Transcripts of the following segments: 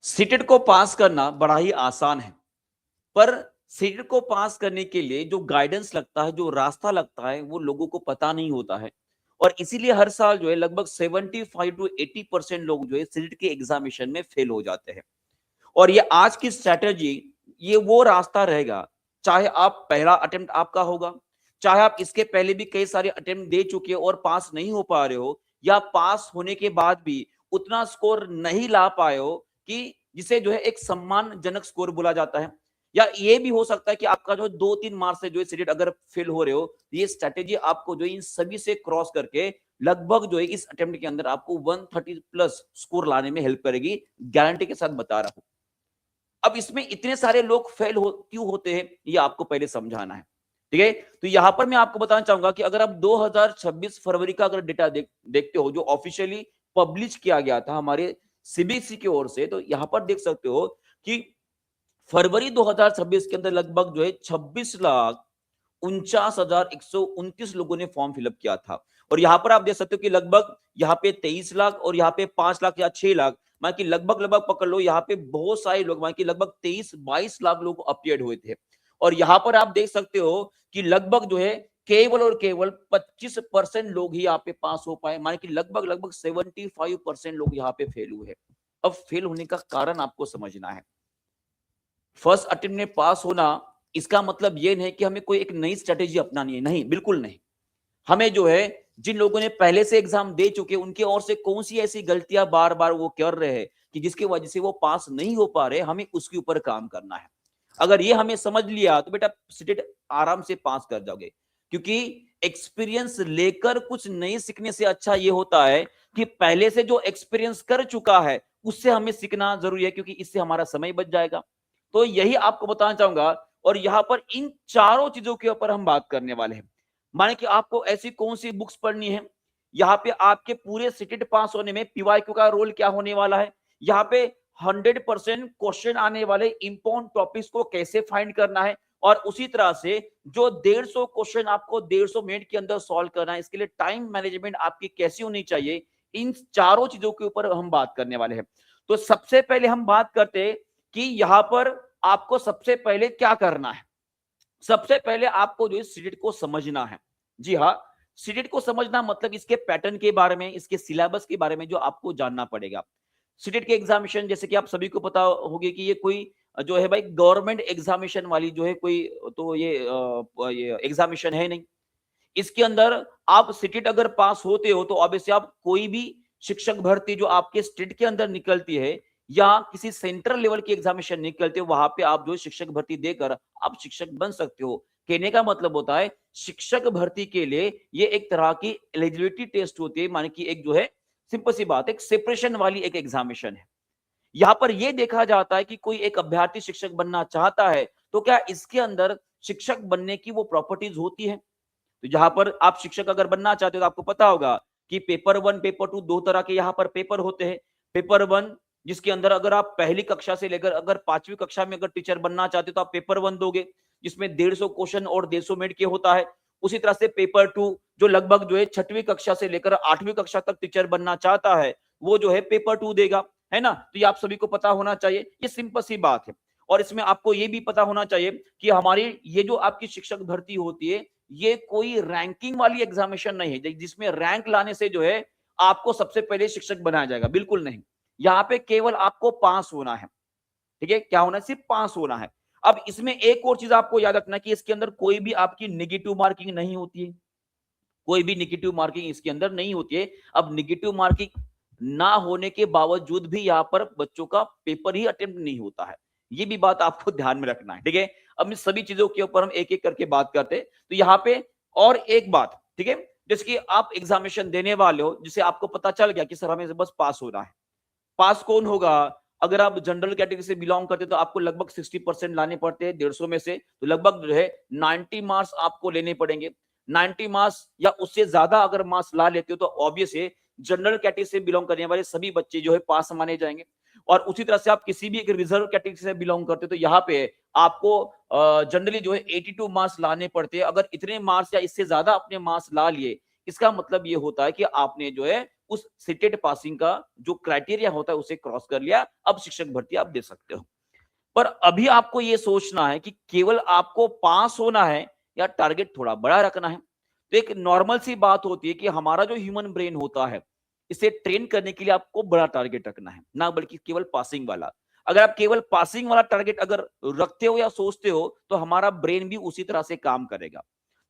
CTET को पास करना बड़ा ही आसान है, पर सीटेट को पास करने के लिए जो गाइडेंस लगता है, जो रास्ता लगता है, वो लोगों को पता नहीं होता है। और इसीलिए हर साल जो है लगभग 75 टू 80% लोग जो है सीटेट के एग्जामिनेशन में फेल हो जाते हैं। और ये आज की स्ट्रैटेजी, ये वो रास्ता रहेगा, चाहे आप पहला अटेम्प्ट आपका होगा, चाहे आप इसके पहले भी कई सारे अटेम्प्ट दे चुके हो और पास नहीं हो पा रहे हो, या पास होने के बाद भी उतना स्कोर नहीं ला पाए हो कि जिसे जो है एक सम्मानजनक स्कोर बोला जाता है। या ये भी हो सकता है कि आपका जो 2-3 मार्क्स से जो है सीटेट अगर फेल हो रहे हो, ये स्ट्रैटेजी आपको जो है इन सभी से क्रॉस करके लगभग जो है इस अटेम्प्ट के अंदर आपको 130 प्लस स्कोर लाने में हेल्प करेगी, गारंटी के साथ बता रहा हूं। अब इसमें इतने सारे लोग क्यों होते हैं, ये आपको पहले समझाना है। ठीक है, तो यहां पर मैं आपको बताना चाहूंगा कि अगर आप 2026 फरवरी का अगर डेटा देखते हो, जो ऑफिशियली पब्लिश किया गया था हमारे सीबीएसई की ओर से, तो यहां पर देख सकते हो कि फरवरी 2026 के अंदर लगभग जो है 26,49,129 लोगों ने फॉर्म फिलअप किया था। और यहां पर आप देख सकते हो कि लगभग यहाँ पे 23 लाख और यहाँ पे 5 लाख या 6 लाख, मान की लगभग लगभग पकड़ लो, यहाँ पे बहुत सारे लोग, मान की लगभग 23-22 लाख लोग अपीयर्ड हुए थे। और यहाँ पर आप देख सकते हो कि लगभग जो है केवल और केवल 25% लोग ही यहाँ पे पास हो पाए, मान की लगभग लगभग 75% लोग यहाँ पे फेल हुए। अब फेल होने का कारण आपको समझना है। फर्स्ट अटेम्प्ट में पास होना, इसका मतलब ये नहीं कि हमें कोई एक नई स्ट्रेटेजी अपनानी है, नहीं, बिल्कुल नहीं। हमें जो है, जिन लोगों ने पहले से एग्जाम दे चुके, उनके ओर से कौन सी ऐसी गलतियां बार बार वो कर रहे हैं कि जिसकी वजह से वो पास नहीं हो पा रहे, हमें उसके ऊपर काम करना है। अगर ये हमें समझ लिया तो बेटा सीटेट आराम से पास कर जाओगे, क्योंकि एक्सपीरियंस लेकर कुछ नई सीखने से अच्छा ये होता है कि पहले से जो एक्सपीरियंस कर चुका है उससे हमें सीखना जरूरी है, क्योंकि इससे हमारा समय बच जाएगा। तो यही आपको बताना चाहूंगा। और यहां पर इन चारों चीजों के ऊपर हम बात करने वाले हैं। माने कि आपको ऐसी कौन सी बुक्स पढ़नी है, यहाँ पे आपके पूरे सीटेट पास होने में पीवाईक्यू का रोल क्या होने वाला है, यहाँ पे 100% क्वेश्चन आने वाले इंपॉर्टेंट टॉपिक्स को कैसे फाइंड करना है, और उसी तरह से जो 150 क्वेश्चन आपको 150 मिनट के अंदर सॉल्व करना है, इसके लिए टाइम मैनेजमेंट आपकी कैसी होनी चाहिए, इन चारों चीजों के ऊपर हम बात करने वाले हैं। तो सबसे पहले हम बात करते हैं कि यहां पर आपको सबसे पहले क्या करना है। सबसे पहले आपको जो है सीटेट को समझना है। जी हाँ, सीटेट को समझना मतलब इसके पैटर्न के बारे में, इसके सिलेबस के बारे में जो आपको जानना पड़ेगा। सीटेट के एग्जामिनेशन, जैसे कि आप सभी को पता होगी कि ये कोई जो है भाई गवर्नमेंट एग्जामिनेशन वाली जो है कोई, तो ये एग्जामिनेशन है नहीं। इसके अंदर आप सीटेट अगर पास होते हो तो ऑब्वियसली आप कोई भी शिक्षक भर्ती जो आपके स्टेट के अंदर निकलती है, या किसी सेंट्रल लेवल की एग्जामिनेशन निकलते हो, वहां पे आप जो शिक्षक भर्ती देकर आप शिक्षक बन सकते हो। कहने का मतलब होता है शिक्षक भर्ती के लिए ये एक तरह की एलिजिबिलिटी टेस्ट होती है, माने कि एक जो है सिंपल सी बात, एक सेपरेशन वाली एक एग्जामिनेशन है। यहाँ पर यह देखा जाता है कि कोई एक अभ्यर्थी शिक्षक बनना चाहता है तो क्या इसके अंदर शिक्षक बनने की वो प्रॉपर्टीज होती है। तो जहां पर आप शिक्षक अगर बनना चाहते हो तो आपको पता होगा कि पेपर 1 पेपर 2 दो तरह के यहाँ पर पेपर होते हैं। पेपर 1 जिसके अंदर अगर आप पहली कक्षा से लेकर अगर 5वीं कक्षा में अगर टीचर बनना चाहते हो तो आप पेपर 1 दोगे, जिसमें 150 क्वेश्चन और 150 मिनट के होता है। उसी तरह से पेपर 2 जो लगभग जो है 6वीं कक्षा से लेकर 8वीं कक्षा तक टीचर बनना चाहता है, वो जो है पेपर 2 देगा, है ना। तो ये आप सभी को पता होना चाहिए, ये सिंपल सी बात है। और इसमें आपको ये भी पता होना चाहिए कि हमारी ये जो आपकी शिक्षक भर्ती होती है, ये कोई रैंकिंग वाली एग्जामिनेशन नहीं है जिसमें रैंक लाने से जो है आपको सबसे पहले शिक्षक बनाया जाएगा, बिल्कुल नहीं। यहाँ पे केवल आपको पास होना है। ठीक है, क्या होना है, सिर्फ पास होना है। अब इसमें एक और चीज आपको याद रखना कि इसके अंदर कोई भी आपकी निगेटिव मार्किंग नहीं होती है, कोई भी निगेटिव मार्किंग इसके अंदर नहीं होती है। अब निगेटिव मार्किंग ना होने के बावजूद भी यहाँ पर बच्चों का पेपर ही अटेम्प्ट नहीं होता है, ये भी बात आपको ध्यान में रखना है। ठीक है, अब इन सभी चीजों के ऊपर हम एक एक करके बात करते हैं। तो यहाँ पे और एक बात, ठीक है, जैसे कि आप एग्जामिनेशन देने वाले हो, जिसे आपको पता चल गया कि सर हमें बस पास होना है। पास कौन होगा, अगर आप जनरल कैटेगरी से बिलोंग करते तो आपको लगभग 60% लाने पड़ते हैं 150 में से, तो लगभग जो है 90 मार्क्स आपको लेने पड़ेंगे। 90 मार्क्स या उससे ज्यादा अगर मार्क्स ला लेते हो तो ऑब्वियस है जनरल कैटेगरी से बिलोंग करने वाले सभी बच्चे जो है पास माने जाएंगे। और उसी तरह से आप किसी भी एक रिजर्व कैटेगरी से बिलोंग करते हो तो यहाँ पे आपको जनरली जो है 82 मार्क्स लाने पड़ते हैं। अगर इतने मार्क्स या इससे ज्यादा अपने मार्क्स ला लिए, इसका मतलब ये होता है कि आपने जो है उस सीटेट पासिंग का जो क्राइटेरिया होता है उसे क्रॉस कर लिया, अब शिक्षक भर्ती आप दे सकते हो। पर अभी आपको ये सोचना है कि केवल आपको पास होना है या टारगेट थोड़ा बड़ा रखना है। तो एक नॉर्मल सी बात होती है कि हमारा जो ह्यूमन ब्रेन होता है, इसे ट्रेन करने के लिए आपको बड़ा टारगेट रखना है, ना बल्कि केवल पासिंग वाला। अगर आप केवल पासिंग वाला टारगेट अगर रखते हो या सोचते हो, तो हमारा ब्रेन भी उसी तरह से काम करेगा।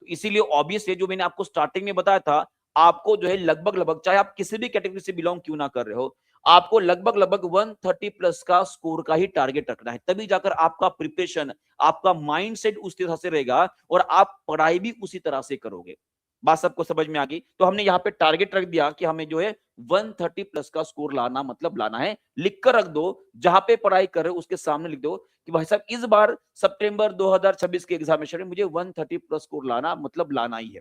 तो इसीलिए ऑब्वियस है, जो मैंने आपको स्टार्टिंग में बताया था, आपको जो है लगभग-लगभग, चाहे आप किसी भी कैटेगरी से बिलॉन्ग क्यों ना कर रहे हो, आपको लगभग-लगभग 130 प्लस का स्कोर का ही टारगेट रखना है। तभी जाकर आपका प्रिपरेशन, आपका माइंडसेट उस तरह से रहेगा और आप पढ़ाई भी उसी तरह से करोगे। बात सबको समझ में आ गई? तो हमने यहाँ पे टारगेट रख दिया कि हमें जो है 130 प्लस का स्कोर लाना, मतलब लाना है। लिख कर रख दो, जहां पे पढ़ाई कर रहे हो उसके सामने लिख दो कि भाई साहब इस बार सितंबर 2026 के एग्जामिनेशन में मुझे 130 प्लस स्कोर लाना, मतलब लाना ही है।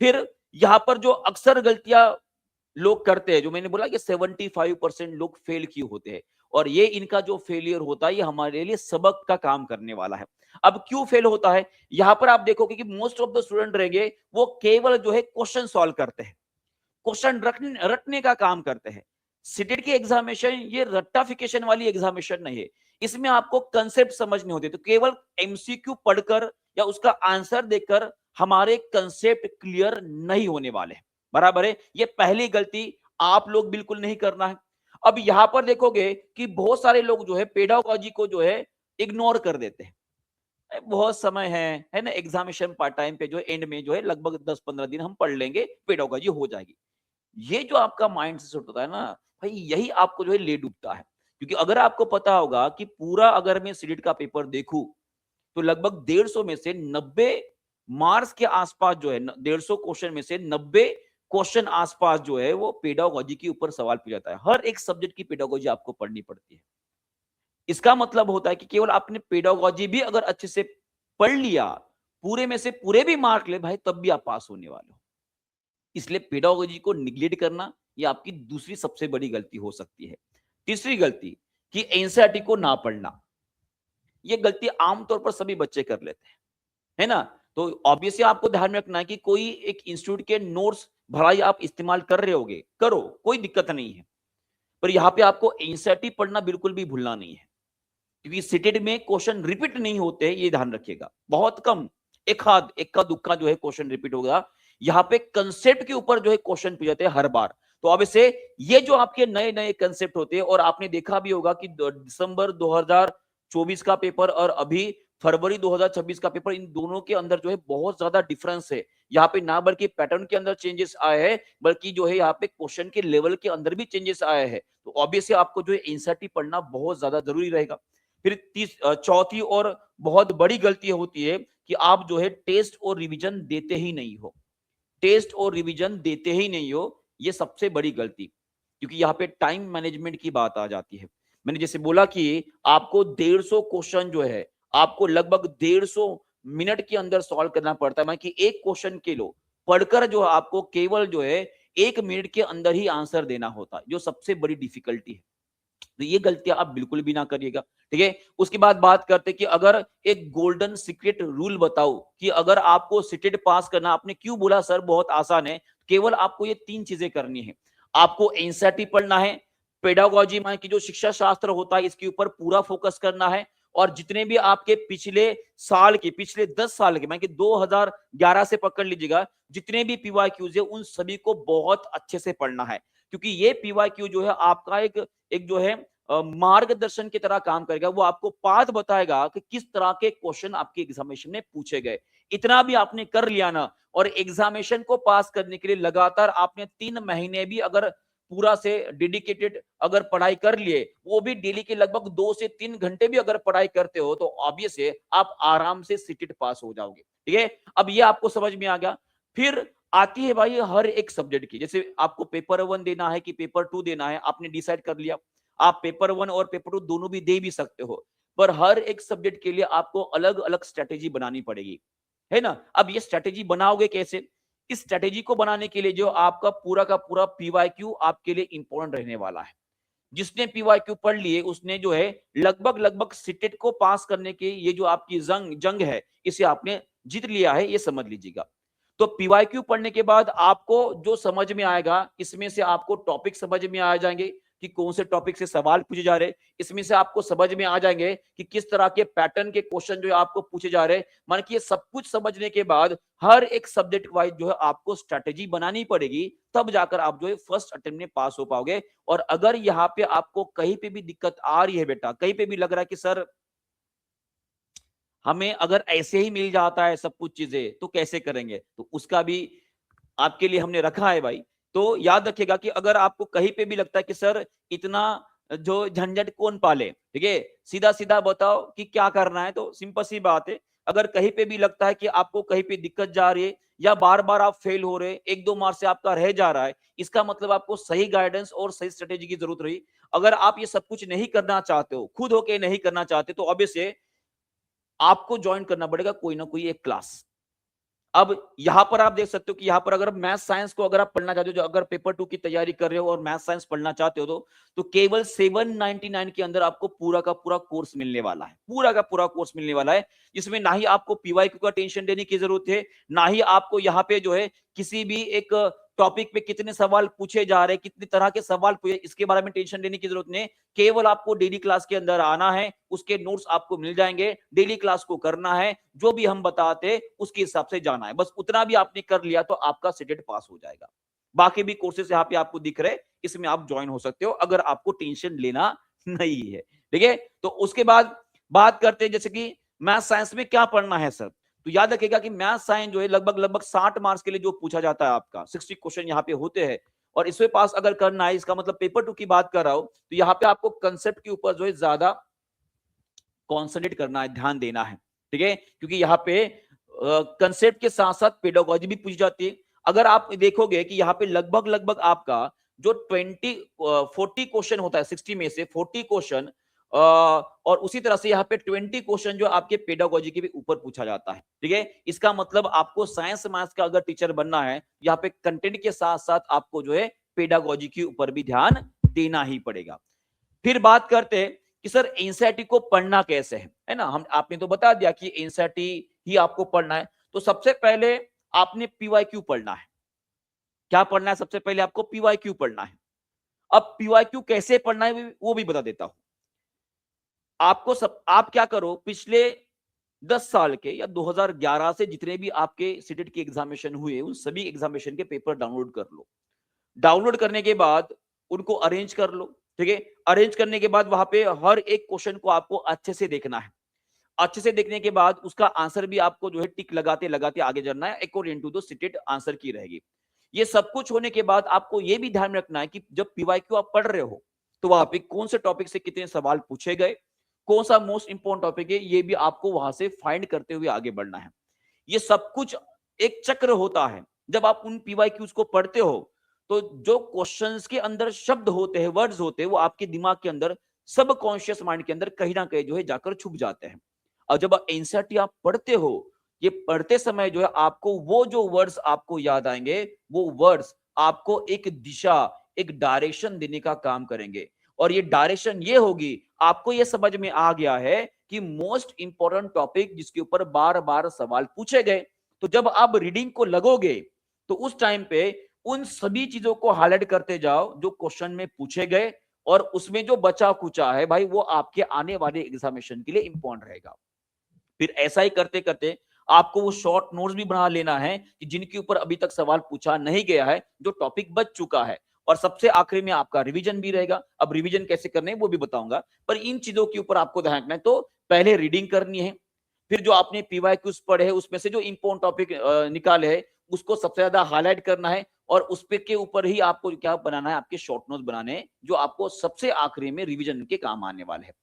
फिर यहाँ पर जो अक्सर गलतियां लोग करते हैं, जो मैंने बोला कि 75% लोग फेल क्यों होते हैं, और ये इनका जो फेलियर होता है ये हमारे लिए सबक का काम करने वाला है। अब क्यों फेल होता है, यहां पर आप देखोगे कि मोस्ट ऑफ द स्टूडेंट रहेंगे वो केवल जो है क्वेश्चन सॉल्व करते हैं, क्वेश्चन रटने रटने का काम करते हैं। सीटेट की एग्जामिनेशन ये रट्टाफिकेशन वाली एग्जामिनेशन नहीं है। इसमें आपको कंसेप्ट समझने होते, तो केवल एमसीक्यू पढ़कर या उसका आंसर देकर हमारे कंसेप्ट क्लियर नहीं होने वाले हैं। बराबर है, ये पहली गलती आप लोग बिल्कुल नहीं करना है। अब यहां पर देखोगे कि बहुत सारे लोग जो है पेडागोजी को जो है इग्नोर कर देते हैं। बहुत समय है ना, एग्जामिनेशन पार्ट टाइम पे जो है एंड में जो है लगभग 10-15 दिन हम पढ़ लेंगे, पेडागोजी हो जाएगी। ये जो आपका माइंड सेट होता है ना भाई, यही आपको जो है ले डूबता है। क्योंकि अगर आपको पता होगा कि पूरा अगर मैं सीटेट का पेपर देखूं, तो लगभग 150 में से 90 मार्क्स के आसपास जो है, 150 क्वेश्चन में से 90 क्वेश्चन आसपास जो है वो पेडागोजी के ऊपर सवाल पूछा जाता है। हर एक सब्जेक्ट की पेडागोजी आपको पढ़नी पड़ती है। इसका मतलब होता है कि केवल आपने पेडागोजी भी अगर अच्छे से पढ़ लिया, पूरे में से पूरे भी मार्क ले भाई, तब भी आप पास होने वाले हो। इसलिए पेडागोजी को निग्लेक्ट करना ये आपकी दूसरी सबसे बड़ी गलती हो सकती है। तीसरी गलती कि एनसीईआरटी को ना पढ़ना। ये गलती आमतौर पर सभी बच्चे कर लेते हैं, है ना? तो ऑब्वियसली आपको ध्यान में रखना है कि कोई एक इंस्टीट्यूट के नोट्स भलाई आप इस्तेमाल कर रहे होगे, करो, कोई दिक्कत नहीं है। पर यहाँ पे आपको एनसीईआरटी पढ़ना बिल्कुल भी भूलना नहीं है, क्योंकि सिटेड में क्वेश्चन रिपीट नहीं होते, ये ध्यान रखिएगा। बहुत कम, एक आध इक्का दुक्का जो है क्वेश्चन रिपीट होगा। यहाँ पे कंसेप्ट के ऊपर जो है क्वेश्चन पूछ जाते हैं हर बार। तो अब इसे, ये जो आपके नए नए कंसेप्ट होते हैं, और आपने देखा भी होगा कि दिसंबर 2024 का पेपर और अभी फरवरी 2026 का पेपर, इन दोनों के अंदर जो है बहुत ज्यादा डिफरेंस है। यहाँ पे ना बल्कि पैटर्न के अंदर चेंजेस आए हैं, बल्कि जो है यहाँ पे क्वेश्चन के लेवल के अंदर भी चेंजेस आए हैं। तो ऑब्वियसली आपको जो है एनसीईआरटी पढ़ना बहुत ज्यादा जरूरी रहेगा। फिर चौथी और बहुत बड़ी गलती होती है कि आप जो है टेस्ट और रिवीजन देते ही नहीं हो। टेस्ट और रिवीजन देते ही नहीं हो, ये सबसे बड़ी गलती। क्योंकि यहाँ पे टाइम मैनेजमेंट की बात आ जाती है। मैंने जैसे बोला कि आपको 150 क्वेश्चन जो है आपको लगभग 150 मिनट के अंदर सॉल्व करना पड़ता है। कि एक क्वेश्चन के लो पढ़कर जो आपको केवल जो है 1 मिनट के अंदर ही आंसर देना होता है, जो सबसे बड़ी डिफिकल्टी है। तो ये गलतियां आप बिल्कुल भी ना करिएगा, ठीक है। उसके बाद बात करते कि अगर एक गोल्डन सीक्रेट रूल बताओ कि अगर आपको सीटेट पास करना, आपने क्यों बोला सर बहुत आसान है, केवल आपको ये 3 चीजें करनी है। आपको एनसीईआरटी पढ़ना है, पेडागोजी में की जो शिक्षा शास्त्र होता है इसके ऊपर पूरा फोकस करना है, और जितने भी आपके पिछले साल के, पिछले 10 साल के, कि 2011 से पकड़ लीजिएगा, जितने भी पीवाईक्यूज है उन सभी को बहुत अच्छे से पढ़ना है। क्योंकि ये पीवाईक्यू जो है आपका एक जो है मार्गदर्शन की तरह काम करेगा। वो आपको पाथ बताएगा कि किस तरह के क्वेश्चन आपके एग्जामिनेशन में पूछे गए। इतना भी आपने कर लिया ना, और एग्जामिनेशन को पास करने के लिए लगातार आपने 3 महीने भी अगर पूरा से डेडिकेटेड अगर पढ़ाई कर लिए, वो भी डेली के लगभग 2 से 3 घंटे भी अगर पढ़ाई करते हो, तो ऑब्वियस है आप आराम से सीटेट पास हो जाओगे, ठीक है। अब ये आपको समझ में आ गया। फिर आती है भाई हर एक सब्जेक्ट की, जैसे आपको पेपर 1 देना है कि पेपर 2 देना है, आपने डिसाइड कर लिया। आप पेपर 1 और पेपर 2 दोनों भी दे भी सकते हो, पर हर एक सब्जेक्ट के लिए आपको अलग अलग स्ट्रेटेजी बनानी पड़ेगी, है ना। अब ये स्ट्रेटेजी बनाओगे कैसे? इस स्ट्रेटेजी को बनाने के लिए जो आपका पूरा का पूरा पीवाईक्यू आपके लिए इंपॉर्टेंट रहने वाला है। जिसने पीवाईक्यू पढ़ लिए उसने जो है लगभग लगभग सीटेट को पास करने के ये जो आपकी जंग है, इसे आपने जीत लिया है, ये समझ लीजिएगा। तो पीवाईक्यू पढ़ने के बाद आपको जो समझ में आएगा, इसमें से आपको टॉपिक समझ में आ जाएंगे कि कौन से टॉपिक से सवाल पूछे जा रहे हैं। इसमें से आपको समझ में आ जाएंगे कि किस तरह के पैटर्न के क्वेश्चन जो है आपको पूछे जा रहे हैं। मान कि ये सब कुछ समझने के बाद हर एक सब्जेक्ट वाइज जो है आपको स्ट्रेटेजी बनानी पड़ेगी, तब जाकर आप जो है फर्स्ट अटेम्प्ट में पास हो पाओगे। और अगर यहाँ पे आपको कहीं पे भी दिक्कत आ रही है बेटा, कहीं पे भी लग रहा है कि सर हमें अगर ऐसे ही मिल जाता है सब कुछ चीजें तो कैसे करेंगे, तो उसका भी आपके लिए हमने रखा है भाई। तो याद रखिएगा कि अगर आपको कहीं पे भी लगता है कि सर इतना जो झंझट कौन पाले, ठीक है, सीधा सीधा बताओ कि क्या करना है, तो सिंपल सी बात है। अगर कहीं पे भी लगता है कि आपको कहीं पे दिक्कत जा रही है या बार बार आप फेल हो रहे, एक दो मार्क्स से आपका रह जा रहा है, इसका मतलब आपको सही गाइडेंस और सही स्ट्रेटेजी की जरूरत रही। अगर आप ये सब कुछ नहीं करना चाहते हो, खुद होके नहीं करना चाहते, तो ऑब्वियसली आपको ज्वाइन करना पड़ेगा कोई ना कोई एक क्लास। अब यहां पर आप देख सकते हो कि यहां पर अगर मैथ साइंस को अगर आप पढ़ना चाहते हो, जो अगर पेपर 2 की तैयारी कर रहे हो और मैथ साइंस पढ़ना चाहते हो, तो केवल 799 के अंदर आपको पूरा का पूरा कोर्स मिलने वाला है, पूरा का पूरा कोर्स मिलने वाला है। इसमें ना ही आपको पीवाईक्यू का टेंशन लेने की जरूरत है, ना ही आपको यहाँ पे जो है किसी भी एक टॉपिक पे कितने सवाल पूछे जा रहे हैं, कितनी तरह के सवाल पूछे, इसके बारे में टेंशन लेने की जरूरत नहीं। केवल आपको डेली क्लास के अंदर आना है, उसके नोट्स आपको मिल जाएंगे, डेली क्लास को करना है, जो भी हम बताते उसके हिसाब से जाना है, बस उतना भी आपने कर लिया तो आपका सीटेट पास हो जाएगा। बाकी भी कोर्सेस यहाँ पे आपको दिख रहे, इसमें आप ज्वाइन हो सकते हो अगर आपको टेंशन लेना नहीं है, ठीक है। तो उसके बाद बात करते हैं जैसे कि मैथ साइंस में क्या पढ़ना है सर, तो याद रखिएगा कि मैथ साइंस जो है लगभग लगभग 60 मार्क्स के लिए जो पूछा जाता है आपका 60 क्वेश्चन यहाँ पे होते हैं, और इसमें पास अगर करना है, इसका मतलब पेपर 2 की बात कर रहा हूं, तो यहाँ पे आपको कंसेप्ट के ऊपर जो है ज्यादा कॉन्सेंट्रेट करना है, ध्यान देना है, ठीक है, क्योंकि यहाँ पे कंसेप्ट के साथ साथ पेडागोजी भी पूछी जाती है। अगर आप देखोगे कि यहाँ पे लगभग लगभग आपका जो 40 क्वेश्चन होता है, 60 में से 40 क्वेश्चन, और उसी तरह से यहाँ पे 20 क्वेश्चन जो आपके पेडागोजी के भी ऊपर पूछा जाता है, ठीक है। इसका मतलब आपको साइंस मैथ्स का अगर टीचर बनना है, यहाँ पे कंटेंट के साथ साथ आपको जो है पेडागोजी के ऊपर भी ध्यान देना ही पड़ेगा। फिर बात करते हैं कि सर एनसीईआरटी को पढ़ना कैसे है ना, हम आपने तो बता दिया कि एनसीईआरटी ही आपको पढ़ना है। तो सबसे पहले आपने पीवाईक्यू पढ़ना है। क्या पढ़ना है? सबसे पहले आपको पीवाईक्यू पढ़ना है। अब पीवाईक्यू कैसे पढ़ना है वो भी बता देता हूं आपको। आप क्या करो, पिछले 10 साल के या 2011 से जितने भी आपके सीटेट के एग्जामिनेशन हुए, उन सभी एग्जामिनेशन के पेपर डाउनलोड कर लो। डाउनलोड करने के बाद उनको अरेंज कर लो, ठीक है। अरेंज करने के बाद वहां पे हर एक क्वेश्चन को आपको अच्छे से देखना है। अच्छे से देखने के बाद उसका आंसर भी आपको जो है टिक लगाते लगाते आगे जाना है, according to the CTET answer key रहेगी। ये सब कुछ होने के बाद आपको ये भी ध्यान रखना है कि जब पीवाईक्यू आप पढ़ रहे हो, तो वहां पे कौन से टॉपिक से कितने सवाल पूछे गए, कौन सा मोस्ट इंपोर्टेंट टॉपिक है, ये भी आपको वहां से फाइंड करते हुए आगे बढ़ना है। ये सब कुछ एक चक्र होता है। जब आप उन पीवाईक्यूज को पढ़ते हो, तो जो क्वेश्चंस के अंदर शब्द होते हैं, वर्ड्स होते हैं, वो आपके दिमाग के अंदर, सब कॉन्शियस माइंड के अंदर कहीं ना कहीं जो है जाकर छुप जाते हैं। और जब एनसीईआरटी आप पढ़ते हो, ये पढ़ते समय जो है आपको वो जो वर्ड्स आपको याद आएंगे, वो वर्ड्स आपको एक दिशा, एक डायरेक्शन देने का काम करेंगे। और ये डायरेक्शन ये होगी, आपको ये समझ में आ गया है कि मोस्ट इंपॉर्टेंट टॉपिक जिसके ऊपर बार बार सवाल पूछे गए, तो जब आप रीडिंग को लगोगे, तो उस टाइम पे उन सभी चीजों को हाईलाइट करते जाओ जो क्वेश्चन में पूछे गए, और उसमें जो बचा कुचा है भाई, वो आपके आने वाले एग्जामिनेशन के लिए इंपॉर्टेंट रहेगा। फिर ऐसा ही करते करते आपको वो शॉर्ट नोट्स भी बना लेना है कि जिनके ऊपर अभी तक सवाल पूछा नहीं गया है, जो टॉपिक बच चुका है। और सबसे आखिरी में आपका रिवीजन भी रहेगा। अब रिवीजन कैसे करने है वो भी बताऊंगा, पर इन चीजों के ऊपर आपको ध्यान रखना है। तो पहले रीडिंग करनी है, फिर जो आपने पीवाईक्यूज पढ़े हैं उसमें से जो इंपॉर्टेंट टॉपिक निकाले हैं उसको सबसे ज्यादा हाईलाइट करना है, और उस पे के ऊपर ही आपको क्या बनाना है, आपके शॉर्ट नोट्स बनाने हैं, जो आपको सबसे आखिरी में रिवीजन के काम आने वाले हैं।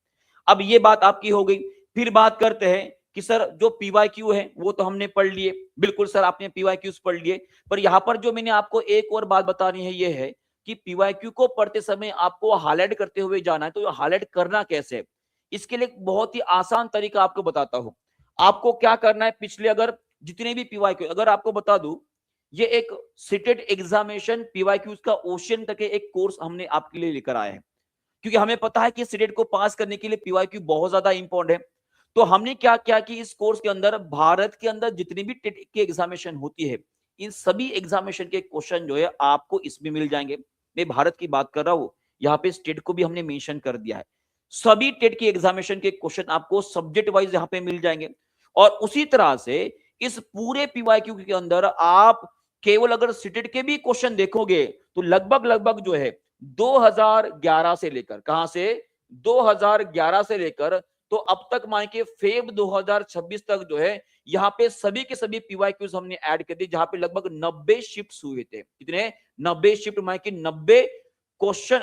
अब ये बात आपकी हो गई। फिर बात करते हैं कि सर जो पीवाईक्यू है वो तो हमने पढ़ लिए, बिल्कुल सर आपने पीवाईक्यूज पढ़ लिए, पर यहां पर जो मैंने आपको एक और बात बतानी है, ये है कि पीवाईक्यू को पढ़ते समय आपको हाईलाइट करते हुए जाना है। तो हाईलाइट करना कैसे है, इसके लिए एक बहुत ही आसान तरीका आपको बताता हूं। आपको क्या करना है, पिछले अगर जितने भी पीवाईक्यू, अगर आपको बता दूं, ये एक सीटेट एग्जामिनेशन पीवाईक्यूज का ओशियन तक एक कोर्स हमने आपके लिए लेकर आए हैं, क्योंकि हमें पता है कि सीटेट को पास करने के लिए पीवाईक्यू बहुत ज्यादा इंपॉर्टेंट है। तो हमने क्या किया कि इस कोर्स के अंदर भारत के अंदर जितनी भी टेट की एग्जामिनेशन होती है, इन सभी एग्जामिनेशन के क्वेश्चन जो है आपको इसमें मिल जाएंगे। मैं भारत की बात कर रहा हूं, यहाँ पे स्टेट को भी हमने मेंशन कर दिया है। सभी टेट की एग्जामिनेशन के क्वेश्चन आपको सब्जेक्ट वाइज यहाँ पे मिल जाएंगे। और उसी तरह से इस पूरे पीवाईक्यू के अंदर आप केवल अगर सीटेट के भी क्वेश्चन देखोगे तो लगभग लगभग जो है 2011 से लेकर, कहां से, 2011 से लेकर तो अब तक मान के फेब 2026 तक जो है यहाँ पे सभी के सभी पीवाईक्यूज हमने ऐड कर दिए, जहां पे लगभग 90 शिफ्ट हुए थे। कितने? 90 शिफ्ट, मान के 90 क्वेश्चन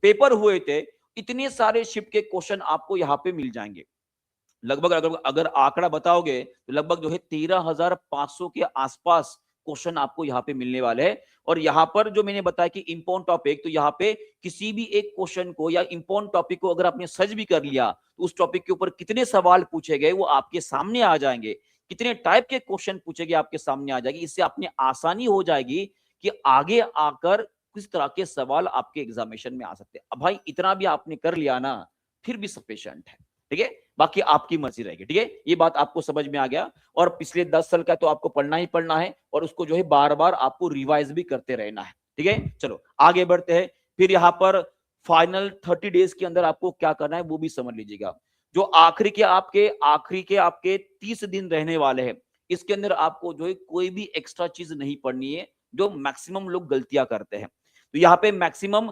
पेपर हुए थे। इतने सारे शिफ्ट के क्वेश्चन आपको यहाँ पे मिल जाएंगे। लगभग अगर अगर आंकड़ा बताओगे तो लगभग जो है 13,500 के आसपास क्वेश्चन आपको यहाँ पे मिलने वाले हैं। और यहाँ पर जो मैंने बताया कि इंपॉर्टेंट टॉपिक, तो यहाँ पे किसी भी एक क्वेश्चन को या इंपॉर्टेंट टॉपिक को अगर आपने सर्च भी कर लिया तो उस टॉपिक के ऊपर कितने सवाल पूछे गए वो आपके सामने आ जाएंगे, कितने टाइप के क्वेश्चन पूछे गए आपके सामने आ जाएगी। इससे आपने आसानी हो जाएगी कि आगे आकर किस तरह के सवाल आपके एग्जामिनेशन में आ सकते हैं। अब भाई इतना भी आपने कर लिया ना, फिर भी सफिशिएंट है, ठीक है। बाकी आपकी मर्जी रहेगी, ठीक है। ये बात आपको समझ में आ गया। और पिछले 10 साल का तो आपको पढ़ना ही पढ़ना है और उसको जो है बार बार आपको रिवाइज भी करते रहना है, ठीक है। चलो आगे बढ़ते हैं। फिर यहाँ पर फाइनल 30 डेज के अंदर आपको क्या करना है वो भी समझ लीजिएगा। जो आखिरी के आपके 30 दिन रहने वाले हैं, इसके अंदर आपको जो है कोई भी एक्स्ट्रा चीज नहीं पढ़नी है, जो मैक्सिमम लोग गलतियां करते हैं। तो यहाँ पे मैक्सिमम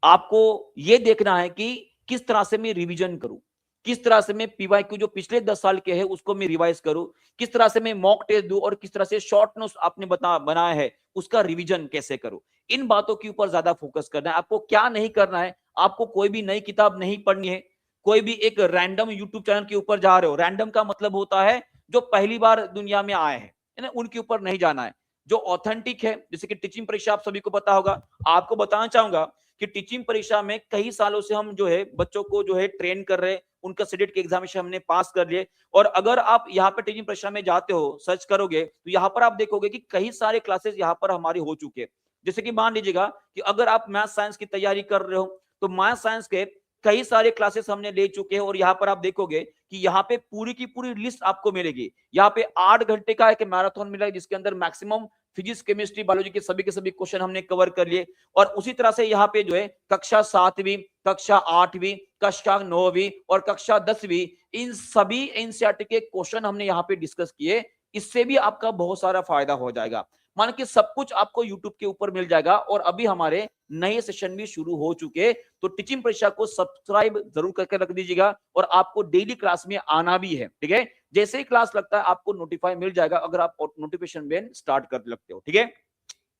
आपको ये देखना है कि किस तरह से मैं रिवीजन करूं, किस तरह से मैं पीवाईक्यू जो पिछले 10 साल के हैं उसको मैं रिवाइज करूं, किस तरह से मैं मॉक टेस्ट दूं और किस तरह से शॉर्ट नोट्स आपने बनाया है उसका रिवीजन कैसे करूं। इन बातों के ऊपर ज्यादा फोकस करना है। आपको क्या नहीं करना है, आपको कोई भी नई किताब नहीं पढ़नी है। कोई भी एक रैंडम यूट्यूब चैनल के ऊपर जा रहे हो, रैंडम का मतलब होता है जो पहली बार दुनिया में आए हैं, है ना, उनके ऊपर नहीं जाना है। जो ऑथेंटिक है, जैसे कि टीचिंग परीक्षा आप सभी को पता होगा। आपको बताना चाहूंगा कि टीचिंग परीक्षा में कई सालों से हम जो है बच्चों को जो है ट्रेन कर रहे हैं, उनका सीटेट के एग्जामिनेशन हमने पास कर लिए। और अगर आप यहाँ पे टीचिंग परीक्षा में जाते हो, सर्च करोगे तो यहाँ पर आप देखोगे कि कई सारे क्लासेस यहाँ पर हमारे हो चुके हैं। जैसे कि मान लीजिएगा कि अगर आप मैथ साइंस की तैयारी कर रहे हो तो मैथ साइंस के कई सारे क्लासेस हमने ले चुके हैं। और यहाँ पर आप देखोगे कि यहाँ पे पूरी की पूरी लिस्ट आपको मिलेगी। यहाँ पे 8 घंटे का एक मैराथन मिलेगा जिसके अंदर मैक्सिमम फिजिक्स, केमिस्ट्री, बायोलॉजी के सभी क्वेश्चन हमने कवर कर लिए। और उसी तरह से यहाँ पे जो है कक्षा 7वीं, कक्षा 8वीं, कक्षा 9वीं और कक्षा 10वीं, इन सभी एनसीईआरटी के क्वेश्चन हमने यहाँ पे डिस्कस किए। इससे भी आपका बहुत सारा फायदा हो जाएगा। मान के सब कुछ आपको यूट्यूब के ऊपर मिल जाएगा। और अभी हमारे नए सेशन भी शुरू हो चुके, तो टीचिंग परीक्षा को सब्सक्राइब जरूर करके रख दीजिएगा। और आपको डेली क्लास में आना भी है, ठीक है। जैसे ही क्लास लगता है आपको नोटिफाई मिल जाएगा, अगर आप नोटिफिकेशन बेल स्टार्ट कर लगते हो, ठीक है।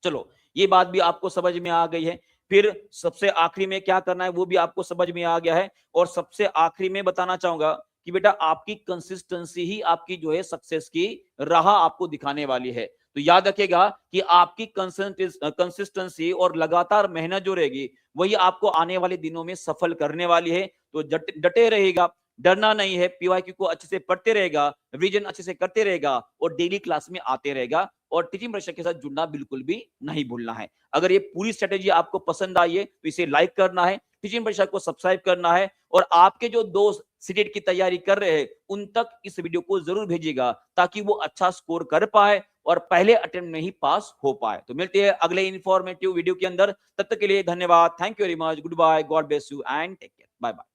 चलो ये बात भी आपको समझ में आ गई है। फिर सबसे आखिरी में क्या करना है वो भी आपको समझ में आ गया है। और सबसे आखिरी में बताना चाहूंगा कि बेटा आपकी कंसिस्टेंसी ही आपकी जो है सक्सेस की राह आपको दिखाने वाली है। तो याद रखिएगा कि आपकी कंसिस्टेंसी और लगातार मेहनत जो रहेगी वही आपको आने वाले दिनों में सफल करने वाली है। तो डटे रहेगा, डरना नहीं है, पीवाईक्यू को अच्छे से पढ़ते रहेगा, रिवीजन अच्छे से करते रहेगा और डेली क्लास में आते रहेगा। और टीचिंग परीक्षा के साथ जुड़ना बिल्कुल भी नहीं भूलना है। अगर ये पूरी स्ट्रेटेजी आपको पसंद आई है तो इसे लाइक करना है, टीचिंग परीक्षा को सब्सक्राइब करना है। और आपके जो दोस्त सीटेट की तैयारी कर रहे हैं उन तक इस वीडियो को जरूर भेजिएगा ताकि वो अच्छा स्कोर कर पाए और पहले अटेम्प्ट में ही पास हो पाए। तो मिलते हैं अगले इंफॉर्मेटिव वीडियो के अंदर। तब तक के लिए धन्यवाद। Thank you very much. Good bye, God bless you and take care. Bye bye.